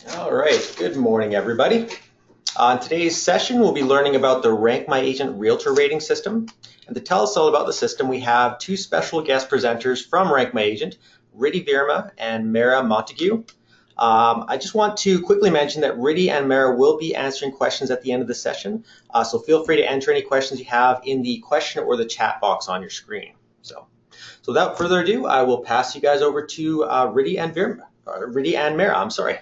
All right, good morning, everybody. On today's session, we'll be learning about the Rank My Agent Realtor Rating System. And to tell us all about the system, we have two special guest presenters from Rank My Agent, Riti Verma and Marah Montague. I just want to quickly mention that Riti and Marah will be answering questions at the end of the session, so feel free to enter any questions you have in the question or the chat box on your screen. So without further ado, I will pass you guys over to Riti and Marah. I'm sorry.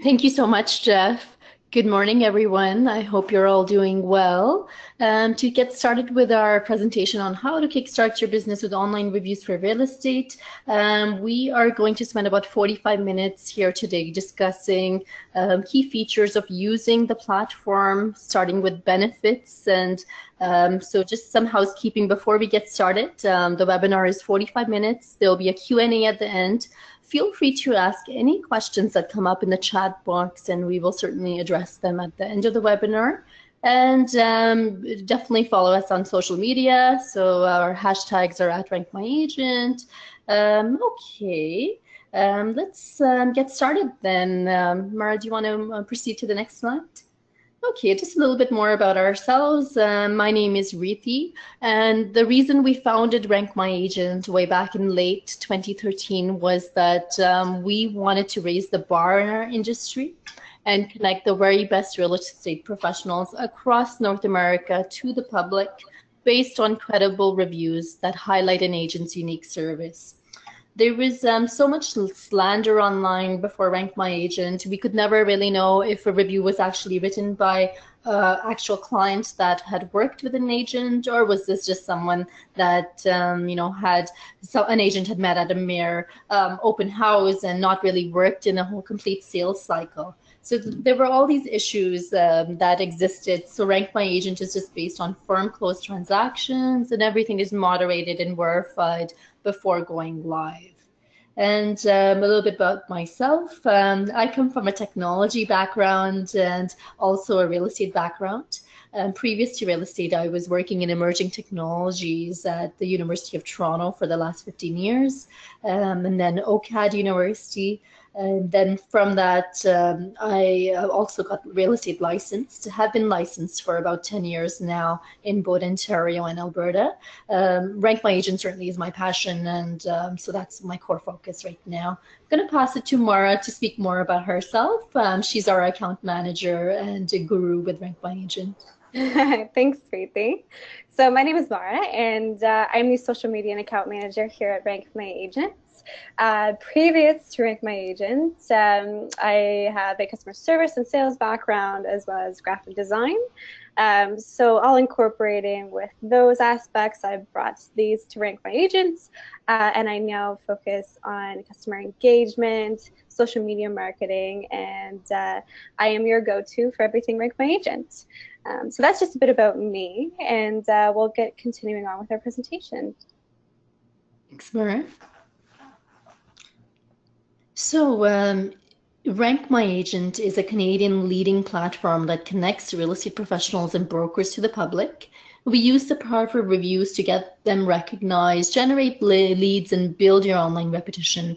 Thank you so much, Jeff. Good morning, everyone. I hope you're all doing well. To get started with our presentation on how to kickstart your business with online reviews for real estate, we are going to spend about 45 minutes here today discussing key features of using the platform, starting with benefits. And so just some housekeeping before we get started. The webinar is 45 minutes. There'll be a Q&A at the end. Feel free to ask any questions that come up in the chat box, and we will certainly address them at the end of the webinar. And definitely follow us on social media. So our hashtags are @RankMyAgent. Okay, let's get started then. Marah, do you want to proceed to the next slide? Okay, just a little bit more about ourselves. My name is Riti, and the reason we founded Rank My Agent way back in late 2013 was that we wanted to raise the bar in our industry and connect the very best real estate professionals across North America to the public based on credible reviews that highlight an agent's unique service. There was so much slander online before Rank My Agent. We could never really know if a review was actually written by actual clients that had worked with an agent, or was this just someone that an agent had met at a mere open house and not really worked in a whole complete sales cycle. So there were all these issues that existed. So Rank My Agent is just based on firm closed transactions, and everything is moderated and verified before going live. And a little bit about myself. I come from a technology background and also a real estate background. Previous to real estate, I was working in emerging technologies at the University of Toronto for the last 15 years, and then OCAD University. And then from that, I also got real estate licensed, have been licensed for about 10 years now in both Ontario and Alberta. Rank My Agent certainly is my passion, and so that's my core focus right now. I'm going to pass it to Marah to speak more about herself. She's our account manager and a guru with Rank My Agent. Thanks, Riti. So my name is Marah, and I'm the social media and account manager here at Rank My Agent. Previous to Rank My Agent, I have a customer service and sales background as well as graphic design. So all incorporating with those aspects, I've brought these to Rank My Agent, and I now focus on customer engagement, social media marketing, and I am your go-to for everything Rank My Agent. So that's just a bit about me, and we'll get continuing on with our presentation. Thanks, Marah. So Rank My Agent is a Canadian leading platform that connects real estate professionals and brokers to the public. We use the powerful reviews to get them recognized, generate leads, and build your online reputation.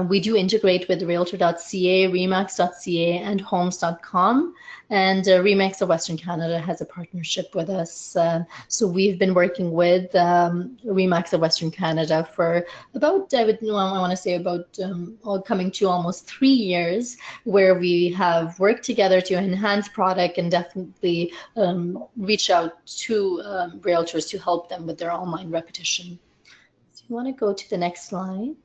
We do integrate with realtor.ca, remax.ca, and homes.com. And Remax of Western Canada has a partnership with us. So we've been working with Remax of Western Canada for about, I want to say about coming to almost 3 years, where we have worked together to enhance product and definitely reach out to realtors to help them with their online reputation. So you want to go to the next slide.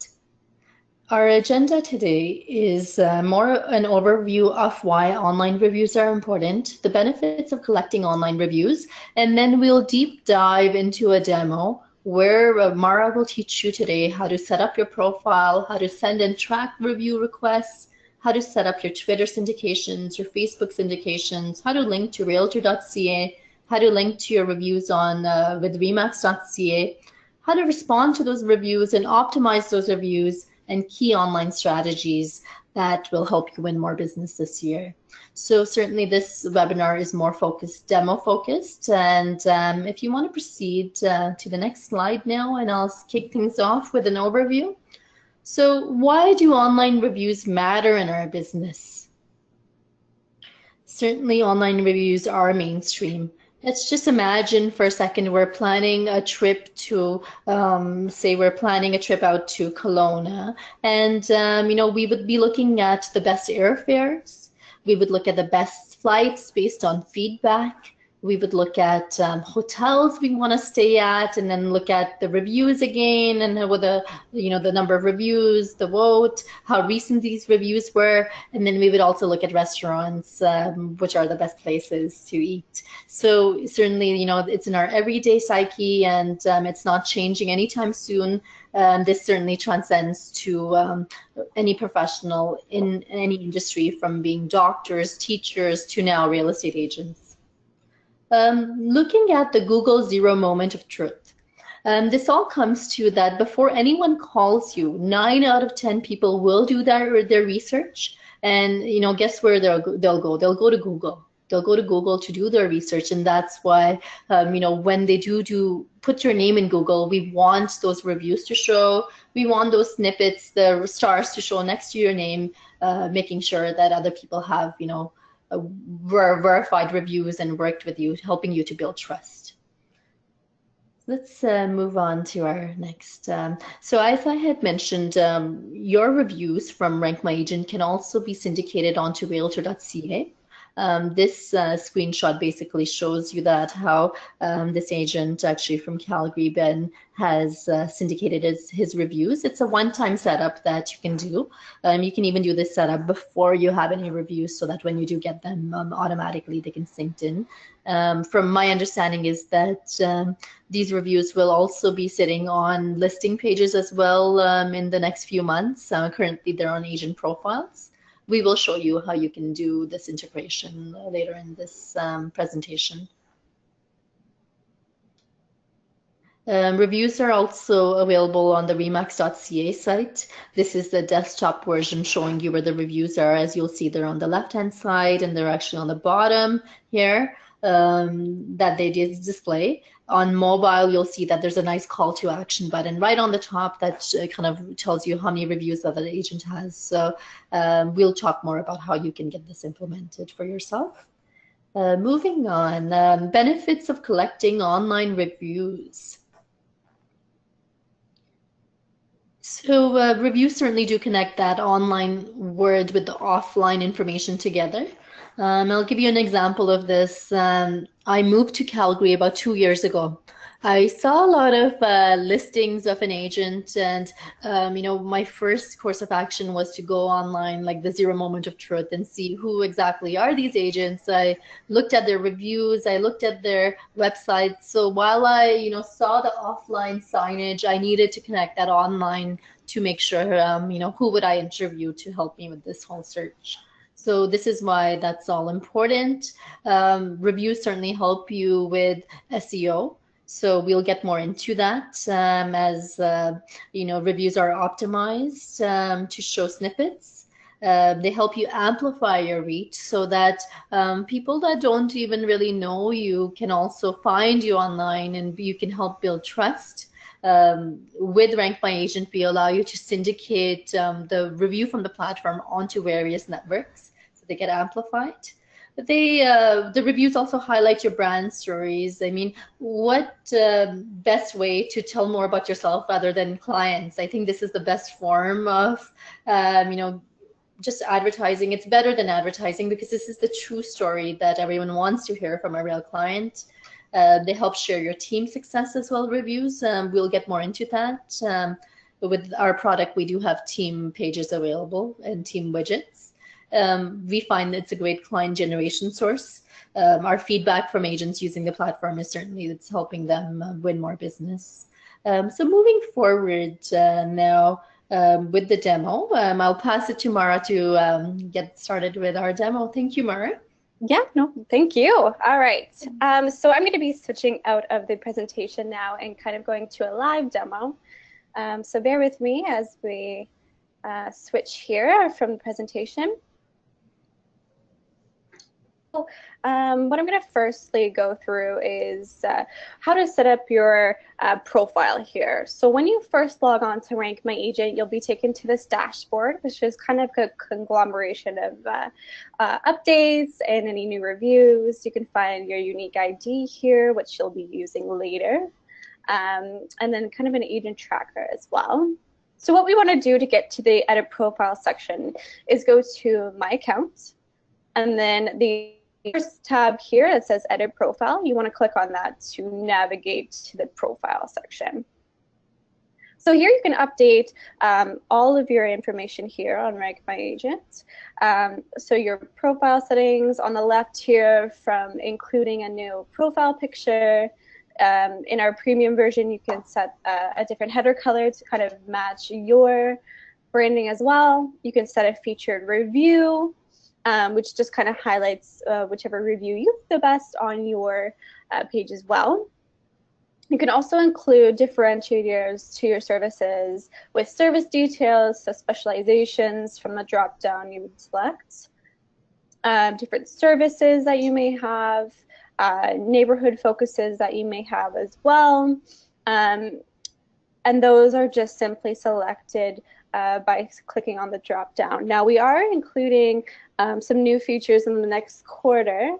Our agenda today is more an overview of why online reviews are important, the benefits of collecting online reviews, and then we'll deep dive into a demo where Marah will teach you today how to set up your profile, how to send and track review requests, how to set up your Twitter syndications, your Facebook syndications, how to link to realtor.ca, how to link to your reviews on with remax.ca, how to respond to those reviews and optimize those reviews, and key online strategies that will help you win more business this year. So certainly this webinar is more focused, demo focused. And if you want to proceed to the next slide now, and I'll kick things off with an overview. So why do online reviews matter in our business? Certainly online reviews are mainstream. Let's just imagine for a second we're planning a trip to, say we're planning a trip out to Kelowna, and we would be looking at the best airfares. We would look at the best flights based on feedback. We would look at hotels we want to stay at, and then look at the reviews again, and with the number of reviews, the vote, how recent these reviews were, and then we would also look at restaurants, which are the best places to eat. So certainly, it's in our everyday psyche, and it's not changing anytime soon. This certainly transcends to any professional in any industry, from being doctors, teachers, to now real estate agents. Looking at the Google Zero Moment of Truth. This all comes to that before anyone calls you, 9 out of 10 people will do their research, and guess where they'll go? They'll go to Google. They'll go to Google to do their research, and that's why when they do put your name in Google, we want those reviews to show. We want those snippets, the stars to show next to your name, making sure that other people have verified reviews and worked with you, helping you to build trust. Let's move on to our next. So as I had mentioned, your reviews from Rank My Agent can also be syndicated onto realtor.ca. This screenshot basically shows you that how this agent, actually from Calgary, Ben, has syndicated his reviews. It's a one-time setup that you can do. You can even do this setup before you have any reviews, so that when you do get them, automatically they can sync in. From my understanding is that these reviews will also be sitting on listing pages as well in the next few months. Currently, they're on agent profiles. We will show you how you can do this integration later in this presentation. Reviews are also available on the remax.ca site. This is the desktop version showing you where the reviews are. As you'll see, they're on the left-hand side, and they're actually on the bottom here that they did display. On mobile, you'll see that there's a nice call to action button right on the top that kind of tells you how many reviews that the agent has. So we'll talk more about how you can get this implemented for yourself. Moving on, benefits of collecting online reviews. So reviews certainly do connect that online word with the offline information together. I'll give you an example of this. I moved to Calgary about 2 years ago. I saw a lot of listings of an agent, and my first course of action was to go online, like the Zero Moment of Truth, and see who exactly are these agents. I looked at their reviews, I looked at their websites. So while I saw the offline signage, I needed to connect that online to make sure who would I interview to help me with this whole search. So this is why that's all important. Reviews certainly help you with SEO. So we'll get more into that as reviews are optimized to show snippets. They help you amplify your reach, so that people that don't even really know you can also find you online, and you can help build trust. With Rank My Agent, we allow you to syndicate the review from the platform onto various networks, so they get amplified. But the reviews also highlight your brand stories. I mean, what best way to tell more about yourself other than clients? I think this is the best form of, just advertising. It's better than advertising, because this is the true story that everyone wants to hear from a real client. They help share your team success as well, reviews. We'll get more into that. But with our product, we do have team pages available and team widgets. We find it's a great client generation source. Our feedback from agents using the platform is certainly it's helping them win more business. So moving forward now with the demo, I'll pass it to Marah to get started with our demo. Thank you, Marah. Yeah, no, thank you. All right. So I'm going to be switching out of the presentation now and kind of going to a live demo. So bear with me as we switch here from the presentation. what I'm going to firstly go through is how to set up your profile here. So when you first log on to Rank My Agent, you'll be taken to this dashboard, which is kind of a conglomeration of updates and any new reviews. You can find your unique ID here, which you'll be using later, and then kind of an agent tracker as well. So what we want to do to get to the edit profile section is go to My Account, and then the first tab here that says Edit Profile, you want to click on that to navigate to the profile section. So here you can update all of your information here on Rank My Agent. So your profile settings on the left here, from including a new profile picture. In our premium version, you can set a different header color to kind of match your branding as well. You can set a featured review, which just kind of highlights whichever review you like the best on your page as well. You can also include differentiators to your services with service details, so specializations from the drop-down you would select, different services that you may have, neighborhood focuses that you may have as well, and those are just simply selected by clicking on the drop down. Now we are including some new features in the next quarter,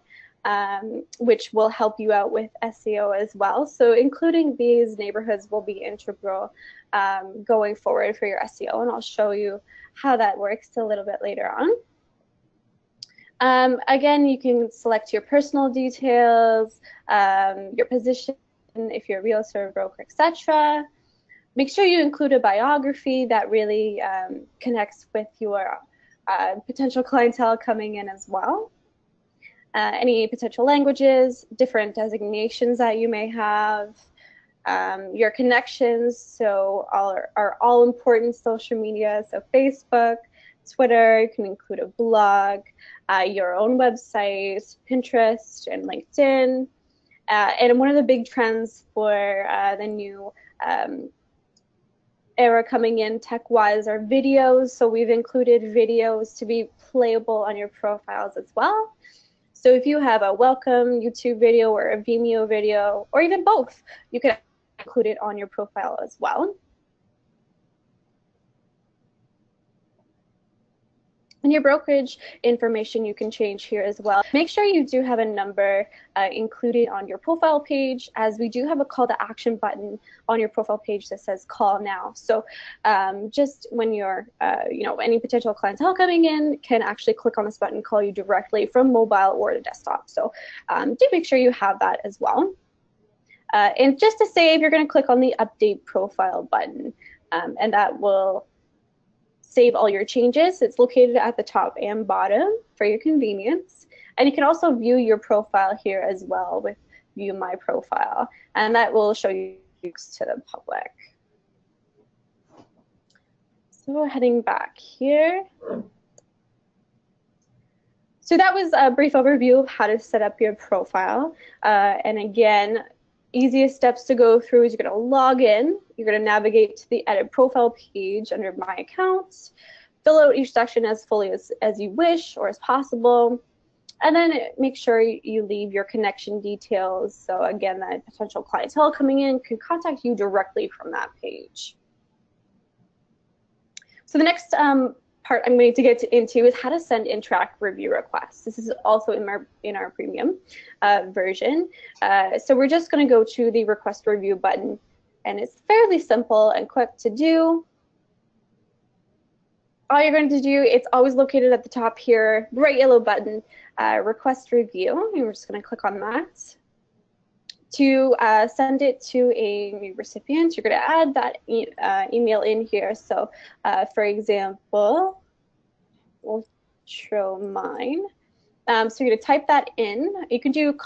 which will help you out with SEO as well. So including these neighborhoods will be integral going forward for your SEO, and I'll show you how that works a little bit later on. Again, you can select your personal details, your position, if you're a realtor, broker, etc. Make sure you include a biography that really connects with your potential clientele coming in as well. Any potential languages, different designations that you may have, your connections, so our all-important social media, so Facebook, Twitter, you can include a blog, your own website, Pinterest, and LinkedIn. And one of the big trends for the new era coming in tech-wise are videos. So we've included videos to be playable on your profiles as well. So if you have a welcome YouTube video or a Vimeo video, or even both, you can include it on your profile as well. And your brokerage information you can change here as well. Make sure you do have a number included on your profile page, as we do have a call to action button on your profile page that says call now. So just when you're, any potential clientele coming in can actually click on this button, call you directly from mobile or the desktop. So do make sure you have that as well. And just to save, you're going to click on the update profile button, and that will save all your changes. It's located at the top and bottom for your convenience. And you can also view your profile here as well with View My Profile, and that will show you to the public. So heading back here. So that was a brief overview of how to set up your profile. And again, easiest steps to go through is you're going to log in. You're going to navigate to the edit profile page under My Accounts, fill out each section as fully as you wish or as possible, and then make sure you leave your connection details. So again, that potential clientele coming in can contact you directly from that page. So the next part I'm going to get into is how to send and track review requests. This is also in our premium version. So we're just going to go to the request review button, and it's fairly simple and quick to do. All you're going to do, it's always located at the top here, bright yellow button, request review, and we're just going to click on that. To send it to a new recipient, you're going to add that email in here. So for example, we'll show mine. So you're going to type that in. You can do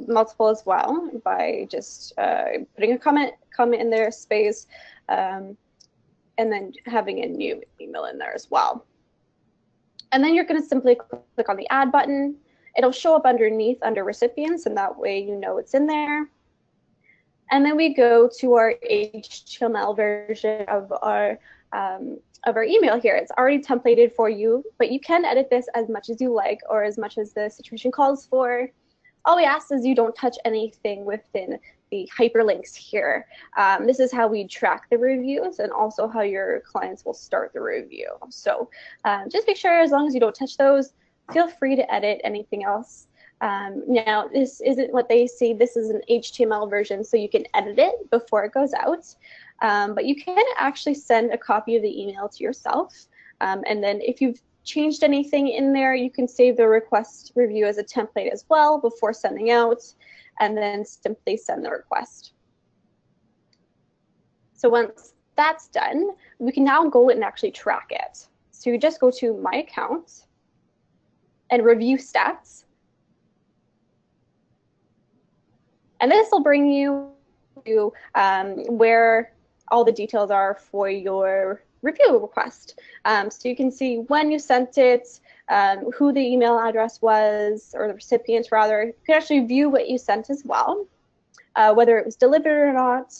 multiple as well by just putting a comment in there, space, and then having a new email in there as well. And then you're going to simply click on the add button. It'll show up underneath under recipients, and that way you know it's in there. And then we go to our HTML version of our of our email here. It's already templated for you, but you can edit this as much as you like or as much as the situation calls for. All we ask is you don't touch anything within the hyperlinks here. This is how we track the reviews and also how your clients will start the review. So just make sure, as long as you don't touch those, feel free to edit anything else. Now, this isn't what they see. This is an HTML version, so you can edit it before it goes out. But you can actually send a copy of the email to yourself. And then if you've changed anything in there, you can save the request review as a template as well before sending out, and then simply send the request. So once that's done, we can now go and actually track it. So you just go to My Account and Review Stats. And this will bring you to where all the details are for your review request. So you can see when you sent it, who the email address was, or the recipient rather. You can actually view what you sent as well, whether it was delivered or not,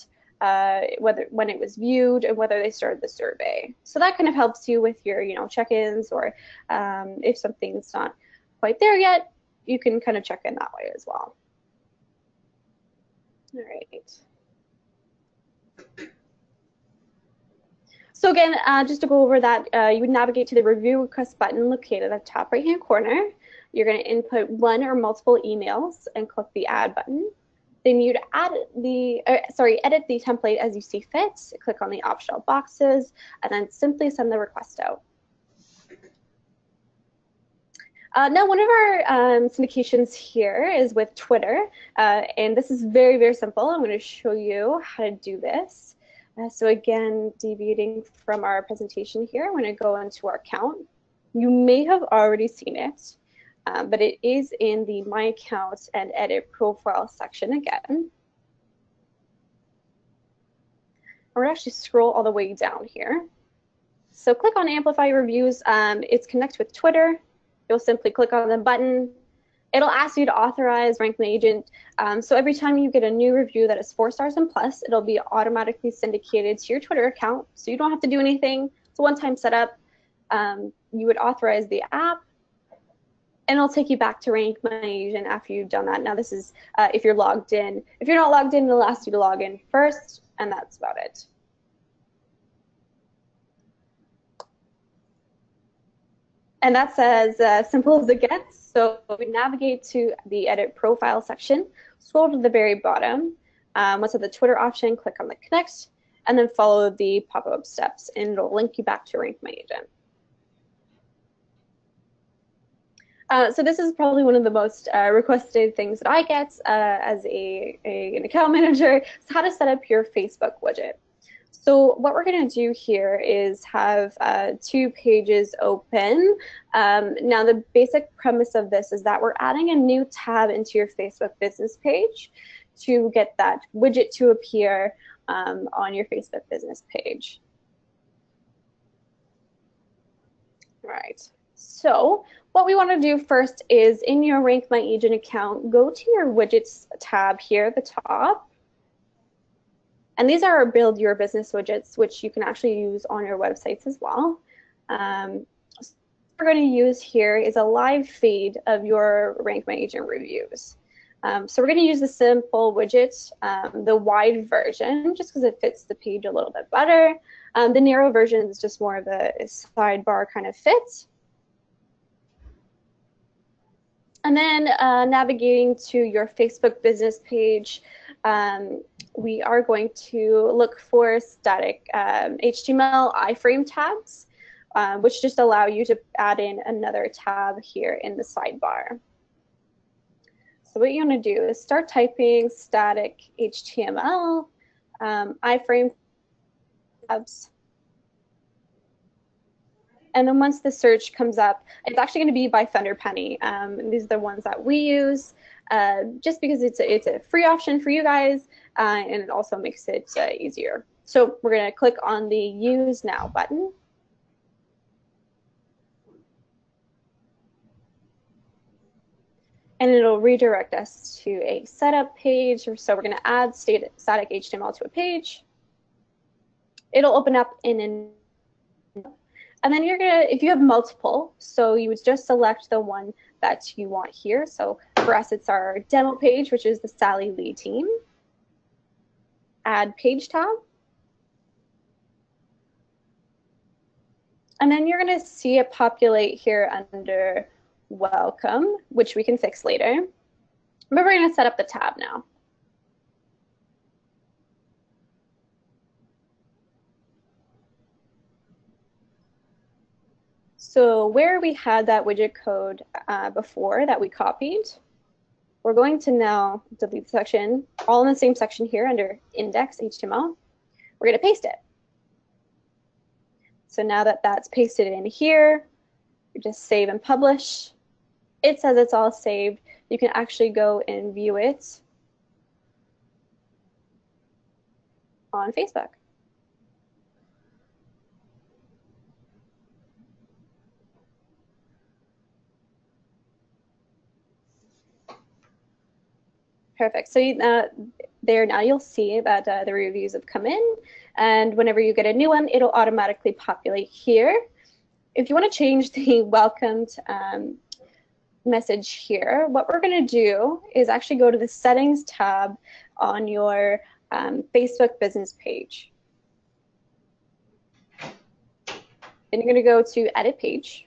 when it was viewed, and whether they started the survey. So that kind of helps you with your check-ins, or if something's not quite there yet, you can kind of check in that way as well. All right. So again, just to go over that, you would navigate to the review request button located at the top right-hand corner. You're going to input one or multiple emails and click the add button. Then you'd edit the template as you see fit. Click on the optional boxes and then simply send the request out. Now, one of our syndications here is with Twitter, and this is very, very simple. I'm going to show you how to do this. So again, deviating from our presentation here, I'm going to go into our account. You may have already seen it, but it is in the My Account and Edit Profile section again. We're going to actually scroll all the way down here. So click on Amplify Reviews. It's connect with Twitter. You'll simply click on the button. It'll ask you to authorize Rank My Agent. So every time you get a new review that is 4 stars and plus, it'll be automatically syndicated to your Twitter account. So you don't have to do anything. It's a one-time setup. You would authorize the app, and it'll take you back to Rank My Agent after you've done that. Now this is if you're logged in. If you're not logged in, it'll ask you to log in first, and that's about it. And that's as simple as it gets. So we navigate to the Edit Profile section, scroll to the very bottom. Once at the Twitter option, click on the Connect, and then follow the pop-up steps, and it'll link you back to Rank My Agent. So this is probably one of the most requested things that I get as an account manager. It's how to set up your Facebook widget. So what we're going to do here is have 2 pages open. Now the basic premise of this is that we're adding a new tab into your Facebook business page to get that widget to appear on your Facebook business page. All right. So what we want to do first is in your Rank My Agent account, go to your widgets tab here at the top. And these are our Build Your Business widgets, which you can actually use on your websites as well. What we're going to use here is a live feed of your Rank My Agent reviews. So we're going to use the simple widget, the wide version, just because it fits the page a little bit better. The narrow version is just more of a sidebar kind of fit. And then navigating to your Facebook business page, we are going to look for static HTML iframe tabs, which just allow you to add in another tab here in the sidebar. So what you want to do is start typing static HTML, iframe tabs. And then once the search comes up, it's actually going to be by Thunder Penny. These are the ones that we use, just because it's a free option for you guys, and it also makes it easier. So we're going to click on the Use Now button. And it'll redirect us to a setup page. So we're going to add static HTML to a page. It'll open up in an And then you're gonna, if you have multiple, so you would just select the one that you want here. So for us, it's our demo page, which is the Sally Lee team. Add page tab. And then you're gonna see it populate here under welcome, which we can fix later. But we're gonna set up the tab now. So where we had that widget code before that we copied, we're going to now delete the section, all in the same section here under index HTML. We're going to paste it. So now that that's pasted in here, you just save and publish. It says it's all saved. You can actually go and view it on Facebook. Perfect. So there now you'll see that the reviews have come in, and whenever you get a new one, it'll automatically populate here. If you want to change the welcomed message here, what we're going to do is actually go to the settings tab on your Facebook business page. Then you're going to go to edit page.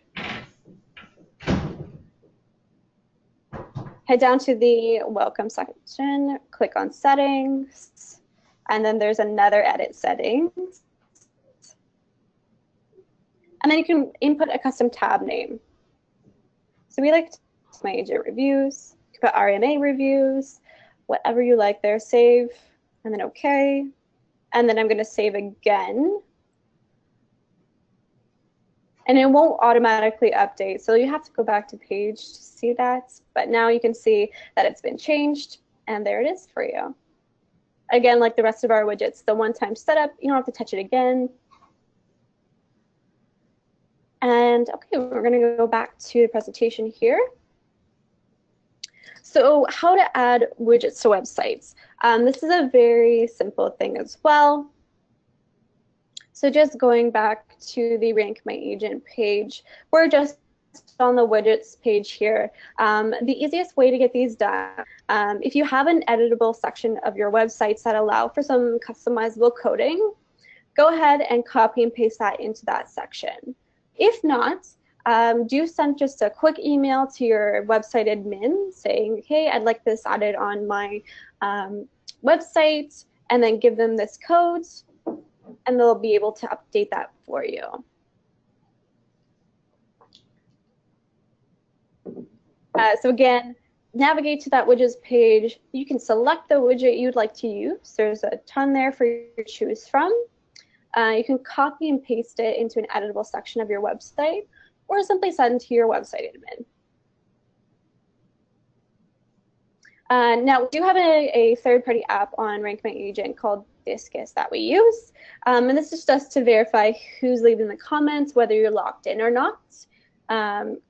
Head down to the welcome section, click on settings, and then there's another edit settings. And then you can input a custom tab name. So we like my agent reviews, you can put RMA reviews, whatever you like there, save, and then okay. And then I'm going to save again. And it won't automatically update, so you have to go back to page to see that. But now you can see that it's been changed, and there it is for you. Again, like the rest of our widgets, the one-time setup, you don't have to touch it again. And okay, we're going to go back to the presentation here. So how to add widgets to websites. This is a very simple thing as well. So just going back to the Rank My Agent page, we're just on the widgets page here. The easiest way to get these done, if you have an editable section of your websites that allow for some customizable coding, go ahead and copy and paste that into that section. If not, do send just a quick email to your website admin saying, hey, I'd like this added on my website, and then give them this code, and they'll be able to update that for you. So again, navigate to that widgets page. You can select the widget you'd like to use. There's a ton there for you to choose from. You can copy and paste it into an editable section of your website, or simply send to your website admin. Now, we do have a third-party app on Rank My Agent called Discus that we use. And this is just to verify who's leaving the comments, whether you're logged in or not.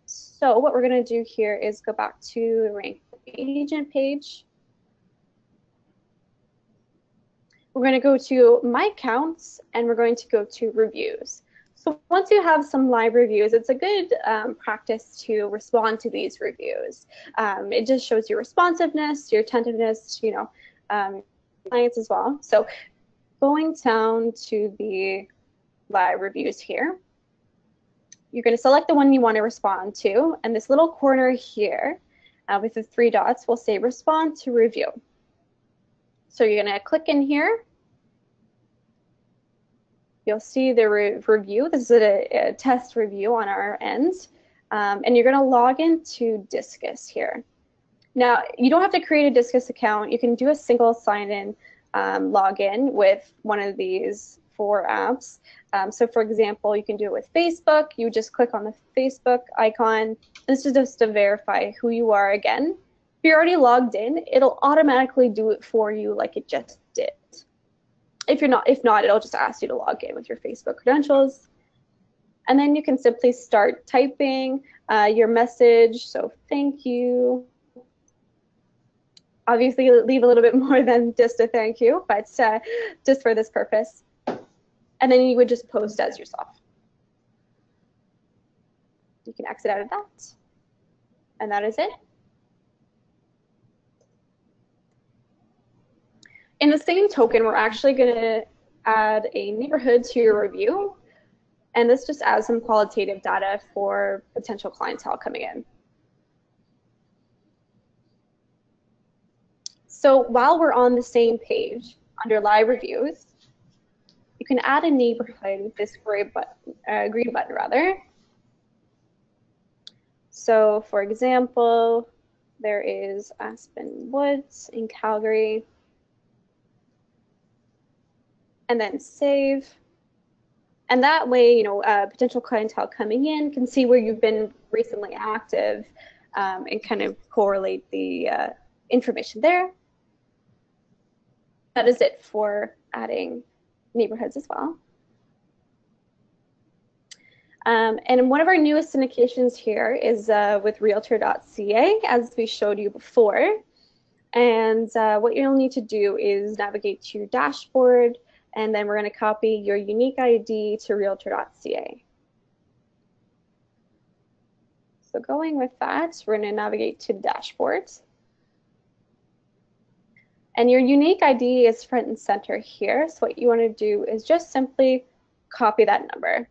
So what we're going to do here is go back to the Rank My Agent page. We're going to go to My Accounts, and we're going to go to Reviews. So once you have some live reviews, it's a good practice to respond to these reviews. It just shows your responsiveness, your attentiveness, you know, clients as well. So going down to the live reviews here, you're going to select the one you want to respond to, and this little corner here with the 3 dots will say respond to review. So you're going to click in here. You'll see the review. This is a test review on our end. And you're going to log into Discus here. Now, you don't have to create a Discus account. You can do a single sign-in login with one of these 4 apps. So for example, you can do it with Facebook. You just click on the Facebook icon. This is just to verify who you are again. If you're already logged in, it'll automatically do it for you like it just did. If not, it'll just ask you to log in with your Facebook credentials. And then you can simply start typing your message. So thank you. Obviously, leave a little bit more than just a thank you, but just for this purpose. And then you would just post as yourself. You can exit out of that. And that is it. In the same token, we're actually going to add a neighborhood to your review. And this just adds some qualitative data for potential clientele coming in. So while we're on the same page, under live reviews, you can add a neighborhood with this green button rather. So for example, there is Aspen Woods in Calgary. And then save. And that way, you know, potential clientele coming in can see where you've been recently active and kind of correlate the information there. That is it for adding neighborhoods as well. And one of our newest syndications here is with realtor.ca, as we showed you before. And what you'll need to do is navigate to your dashboard, and then we're going to copy your unique ID to realtor.ca. So going with that, we're going to navigate to the dashboard. And your unique ID is front and center here. So what you want to do is just simply copy that number.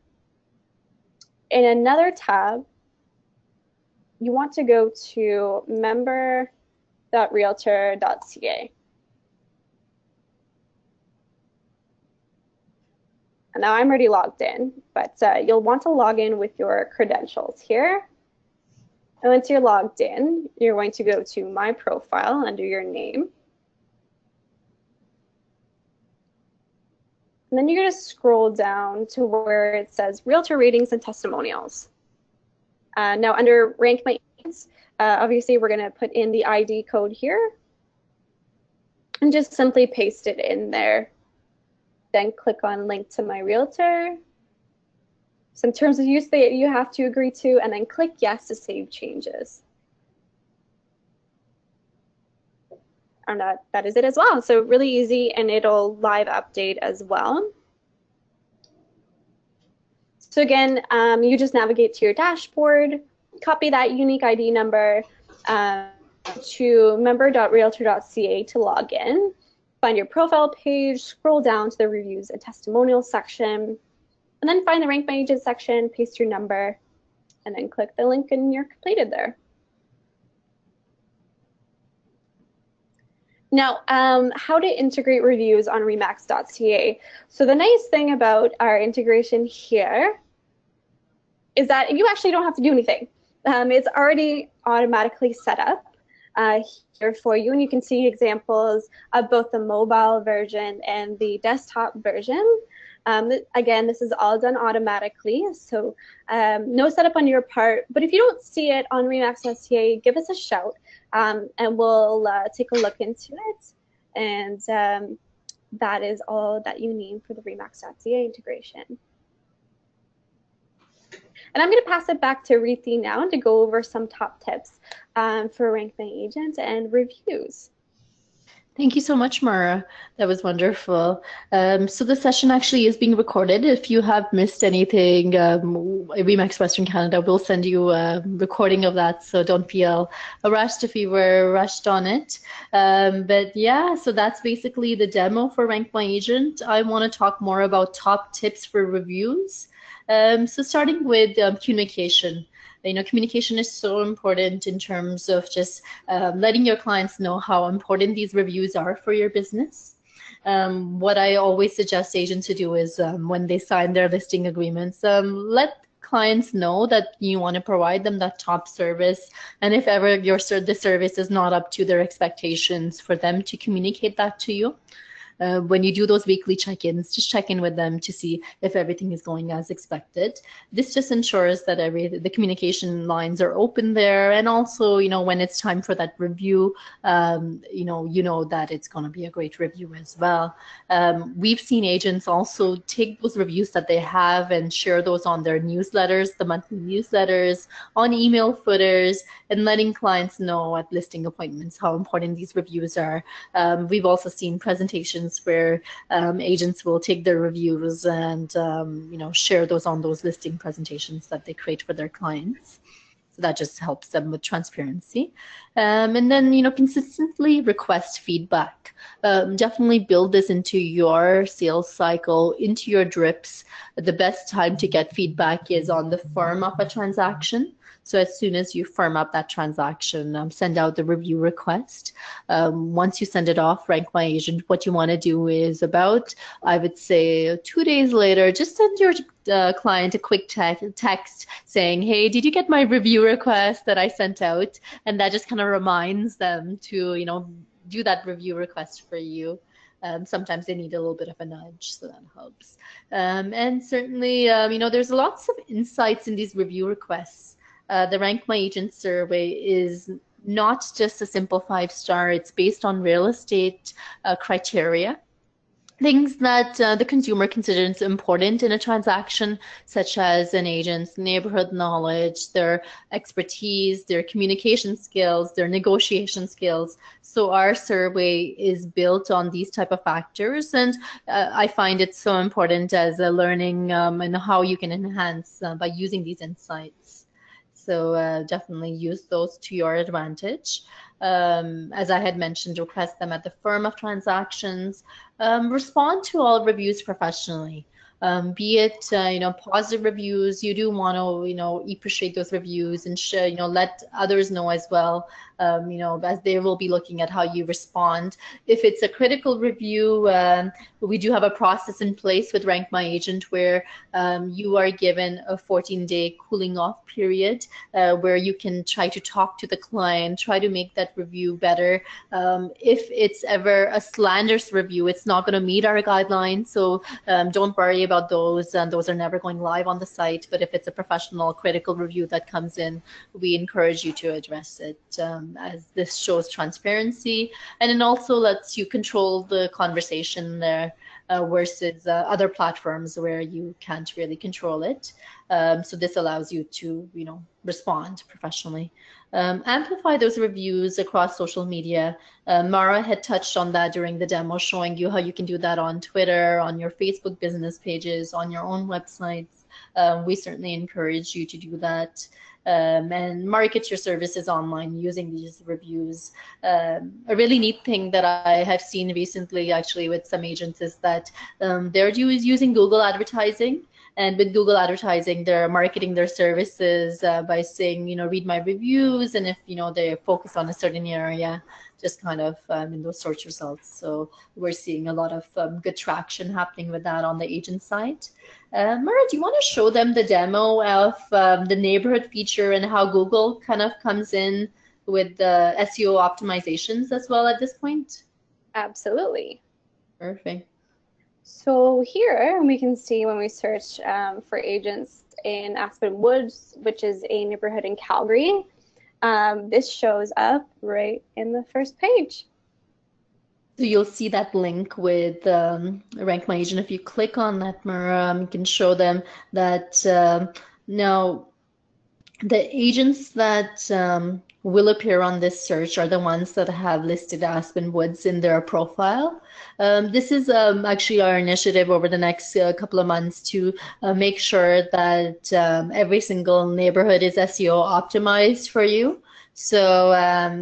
In another tab, you want to go to member.realtor.ca. And now I'm already logged in, but you'll want to log in with your credentials here. And once you're logged in, you're going to go to My Profile under your name. And then you're going to scroll down to where it says Realtor Ratings and Testimonials. Now under Rank My Agents, obviously we're going to put in the ID code here and just simply paste it in there. Then click on Link to My Realtor. Some terms of use that you have to agree to, and then click Yes to save changes. And that is it as well. So really easy, and it'll live update as well. So again, you just navigate to your dashboard, copy that unique ID number to member.realtor.ca to log in. Find your profile page, scroll down to the reviews and testimonials section, and then find the Rank My Agent section, paste your number, and then click the link and you're completed there. Now, how to integrate reviews on remax.ca. So the nice thing about our integration here is that you actually don't have to do anything. It's already automatically set up here for you, and you can see examples of both the mobile version and the desktop version. Again, this is all done automatically, so no setup on your part. But if you don't see it on remax.ca, give us a shout, and we'll take a look into it. And that is all that you need for the remax.ca integration. And I'm going to pass it back to Riti now to go over some top tips for Rank My Agent and reviews. Thank you so much, Marah. That was wonderful. So the session actually is being recorded. If you have missed anything, Remax Western Canada will send you a recording of that, so don't feel rushed if you were rushed on it. But yeah, so that's basically the demo for Rank My Agent. I want to talk more about top tips for reviews. So starting with communication. You know, communication is so important in terms of just letting your clients know how important these reviews are for your business. What I always suggest agents to do is when they sign their listing agreements, let clients know that you want to provide them that top service, and if ever the service is not up to their expectations, for them to communicate that to you. When you do those weekly check-ins, just check in with them to see if everything is going as expected. This just ensures that the communication lines are open there, and also, you know, when it's time for that review, you know that it's going to be a great review as well. We've seen agents also take those reviews that they have and share those on their newsletters, the monthly newsletters, on email footers, and letting clients know at listing appointments how important these reviews are. We've also seen presentations presentations where agents will take their reviews and share those on those listing presentations that they create for their clients. So that just helps them with transparency. And then, consistently request feedback. Definitely build this into your sales cycle, into your drips. The best time to get feedback is on the firm of a transaction. So as soon as you firm up that transaction, send out the review request. Once you send it off, Rank My Agent, what you want to do is about, I would say, 2 days later, just send your client a quick text saying, hey, did you get my review request that I sent out? And that just kind of reminds them to, do that review request for you. Sometimes they need a little bit of a nudge, so that helps. And certainly, there's lots of insights in these review requests. The Rank My Agent survey is not just a simple 5-star. It's based on real estate criteria. Things that the consumer considers important in a transaction, such as an agent's neighborhood knowledge, their expertise, their communication skills, their negotiation skills. So our survey is built on these type of factors, and I find it so important as a learning and how you can enhance by using these insights. So definitely use those to your advantage. As I had mentioned, request them at the firm of transactions. Respond to all reviews professionally. Be it positive reviews, you do want to appreciate those reviews and share, let others know as well. As they will be looking at how you respond. If it's a critical review, we do have a process in place with Rank My Agent where you are given a 14-day cooling off period where you can try to talk to the client, try to make that review better. If it's ever a slanderous review, it's not going to meet our guidelines, so don't worry about those. Those are never going live on the site. But if it's a professional critical review that comes in, we encourage you to address it. As this shows transparency, and it also lets you control the conversation there versus other platforms where you can't really control it. So this allows you to, respond professionally. Amplify those reviews across social media. Marah had touched on that during the demo, showing you how you can do that on Twitter, on your Facebook business pages, on your own websites. We certainly encourage you to do that. And market your services online using these reviews. A really neat thing that I have seen recently actually with some agents is that they're using Google advertising. And with Google advertising, they're marketing their services by saying, read my reviews. And if, they focus on a certain area, just kind of in those search results. So we're seeing a lot of good traction happening with that on the agent side. Marah, do you want to show them the demo of the neighborhood feature and how Google kind of comes in with the SEO optimizations as well at this point? Absolutely. Perfect. So here we can see when we search for agents in Aspen Woods, which is a neighborhood in Calgary, this shows up right in the first page. So you'll see that link with Rank My Agent. If you click on that, Marah, you can show them that now the agents that will appear on this search are the ones that have listed Aspen Woods in their profile. This is actually our initiative over the next couple of months to make sure that every single neighborhood is SEO optimized for you. So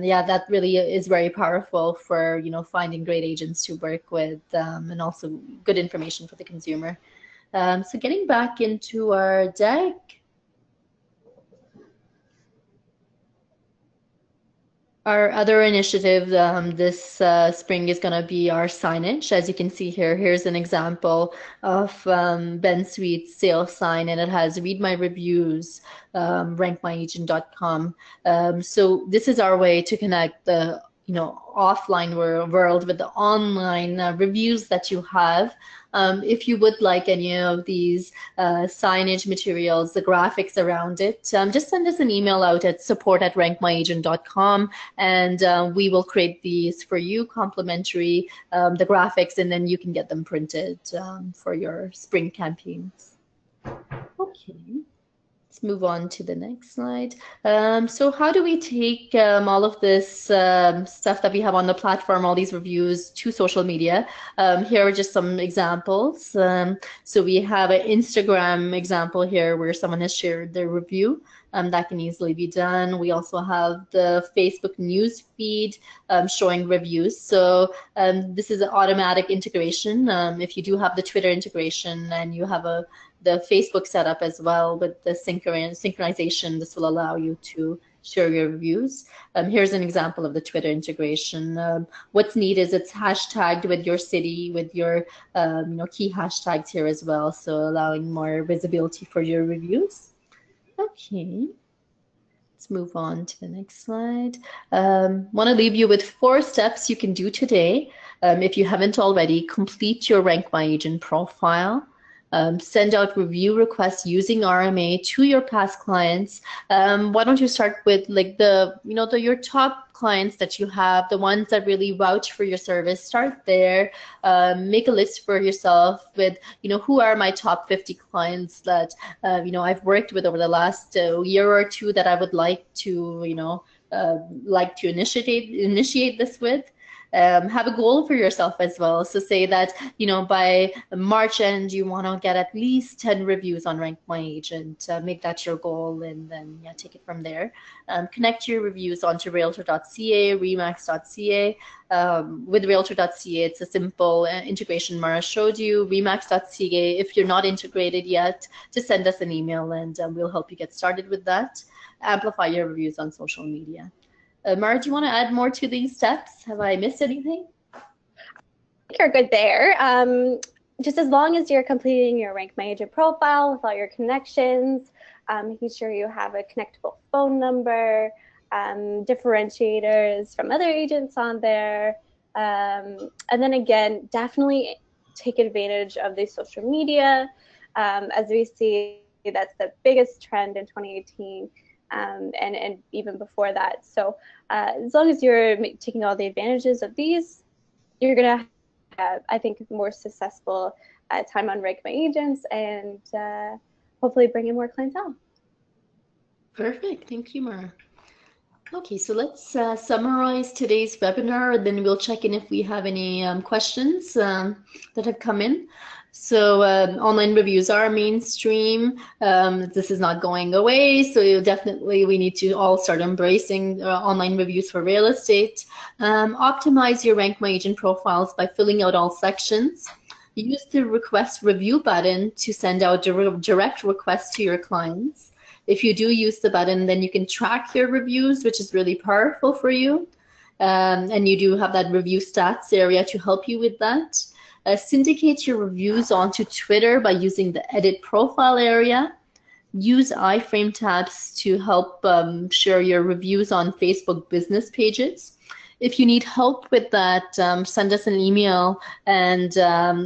yeah, that really is very powerful for finding great agents to work with and also good information for the consumer. So getting back into our deck. Our other initiative this spring is going to be our signage. As you can see here, here's an example of Ben Sweet's sales sign, and it has read my reviews, rankmyagent.com. So this is our way to connect the offline world with the online reviews that you have. If you would like any of these signage materials, the graphics around it, just send us an email out at support@rankmyagent.com, and we will create these for you, complimentary, the graphics, and then you can get them printed for your spring campaigns. Okay. Let's move on to the next slide. So how do we take all of this stuff that we have on the platform, all these reviews, to social media? Here are just some examples. So we have an Instagram example here where someone has shared their review. That can easily be done. We also have the Facebook news feed showing reviews. So this is an automatic integration. If you do have the Twitter integration and you have the Facebook setup as well with the synchronization, this will allow you to share your reviews. Here's an example of the Twitter integration. What's neat is it's hashtagged with your city, with your key hashtags here as well, so allowing more visibility for your reviews. Okay, let's move on to the next slide. Want to leave you with 4 steps you can do today. If you haven't already, complete your Rank My Agent profile. Send out review requests using RMA to your past clients. Why don't you start with like your top clients that you have, the ones that really vouch for your service. Start there. Make a list for yourself with who are my top 50 clients that I've worked with over the last year or two that I would like to initiate this with. Have a goal for yourself as well. So say that, by March end, you want to get at least 10 reviews on Rank My Agent. Make that your goal, and then take it from there. Connect your reviews onto realtor.ca, remax.ca. With realtor.ca, it's a simple integration Marah showed you. Remax.ca, if you're not integrated yet, just send us an email and we'll help you get started with that. Amplify your reviews on social media. Marah, do you want to add more to these steps? Have I missed anything? I think you're good there. Just as long as you're completing your Rank My Agent profile with all your connections, making sure you have a connectable phone number, differentiators from other agents on there. And then again, definitely take advantage of the social media. As we see, that's the biggest trend in 2018. And even before that. So as long as you're taking all the advantages of these, you're going to have, I think, more successful time on Rank My Agents and hopefully bring in more clientele. Perfect. Thank you, Marah. Okay, so let's summarize today's webinar, and then we'll check in if we have any questions that have come in. So online reviews are mainstream. This is not going away, so we need to all start embracing online reviews for real estate. Optimize your Rank My Agent profiles by filling out all sections. Use the request review button to send out direct requests to your clients. If you do use the button, then you can track your reviews, which is really powerful for you. And you do have that review stats area to help you with that. Syndicate your reviews onto Twitter by using the edit profile area. Use iframe tabs to help share your reviews on Facebook business pages. If you need help with that, send us an email, and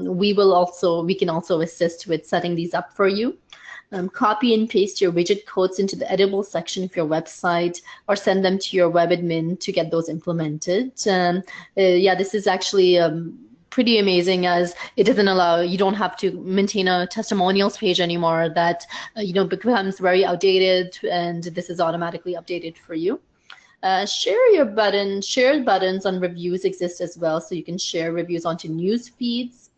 we can also assist with setting these up for you. Copy and paste your widget codes into the editable section of your website, or send them to your web admin to get those implemented. This is actually pretty amazing, as it doesn't allow, you don't have to maintain a testimonials page anymore that becomes very outdated, and this is automatically updated for you. Shared buttons on reviews exist as well, so you can share reviews onto news feeds.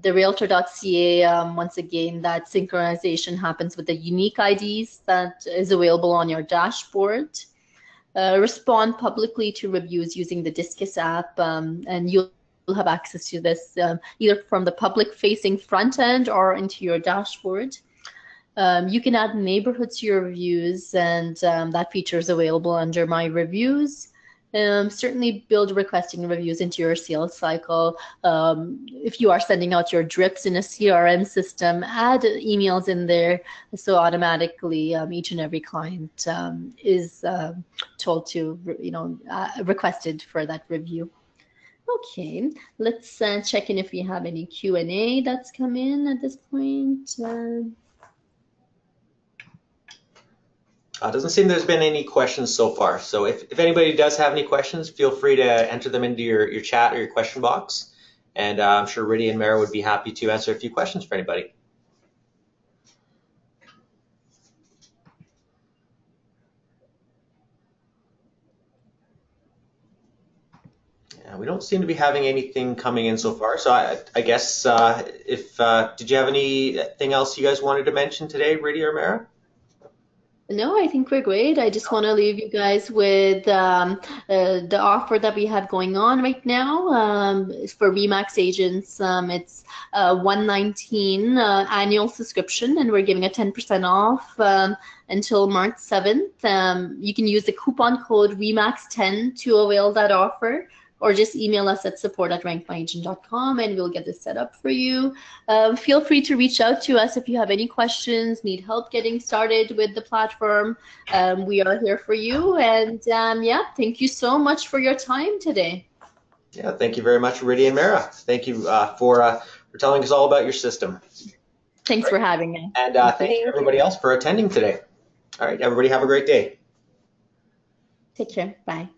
The realtor.ca, once again, that synchronization happens with the unique IDs that is available on your dashboard. Respond publicly to reviews using the Discus app, and you'll have access to this either from the public-facing front end or into your dashboard. You can add neighborhoods to your reviews, and that feature is available under My Reviews. Certainly build requesting reviews into your sales cycle. If you are sending out your drips in a CRM system, add emails in there, so automatically each and every client is told to, requested for that review. Okay, let's check in if we have any Q&A that's come in at this point. Doesn't seem there's been any questions so far. So if anybody does have any questions, feel free to enter them into your chat or your question box. And I'm sure Riti and Marah would be happy to answer a few questions for anybody. We don't seem to be having anything coming in so far. So I guess if did you have anything else you guys wanted to mention today, Riti or Marah? No, I think we're great. I just want to leave you guys with the offer that we have going on right now for Remax agents. It's 119 annual subscription, and we're giving a 10% off until March 7th. You can use the coupon code REMAX10 to avail that offer, or just email us at support@rankmyagent.com and we'll get this set up for you. Feel free to reach out to us if you have any questions, need help getting started with the platform. We are here for you. And yeah, thank you so much for your time today. Yeah, thank you very much, Riti and Marah. Thank you for telling us all about your system. Thanks for having me. And thank you everybody else for attending today. All right, everybody have a great day. Take care. Bye.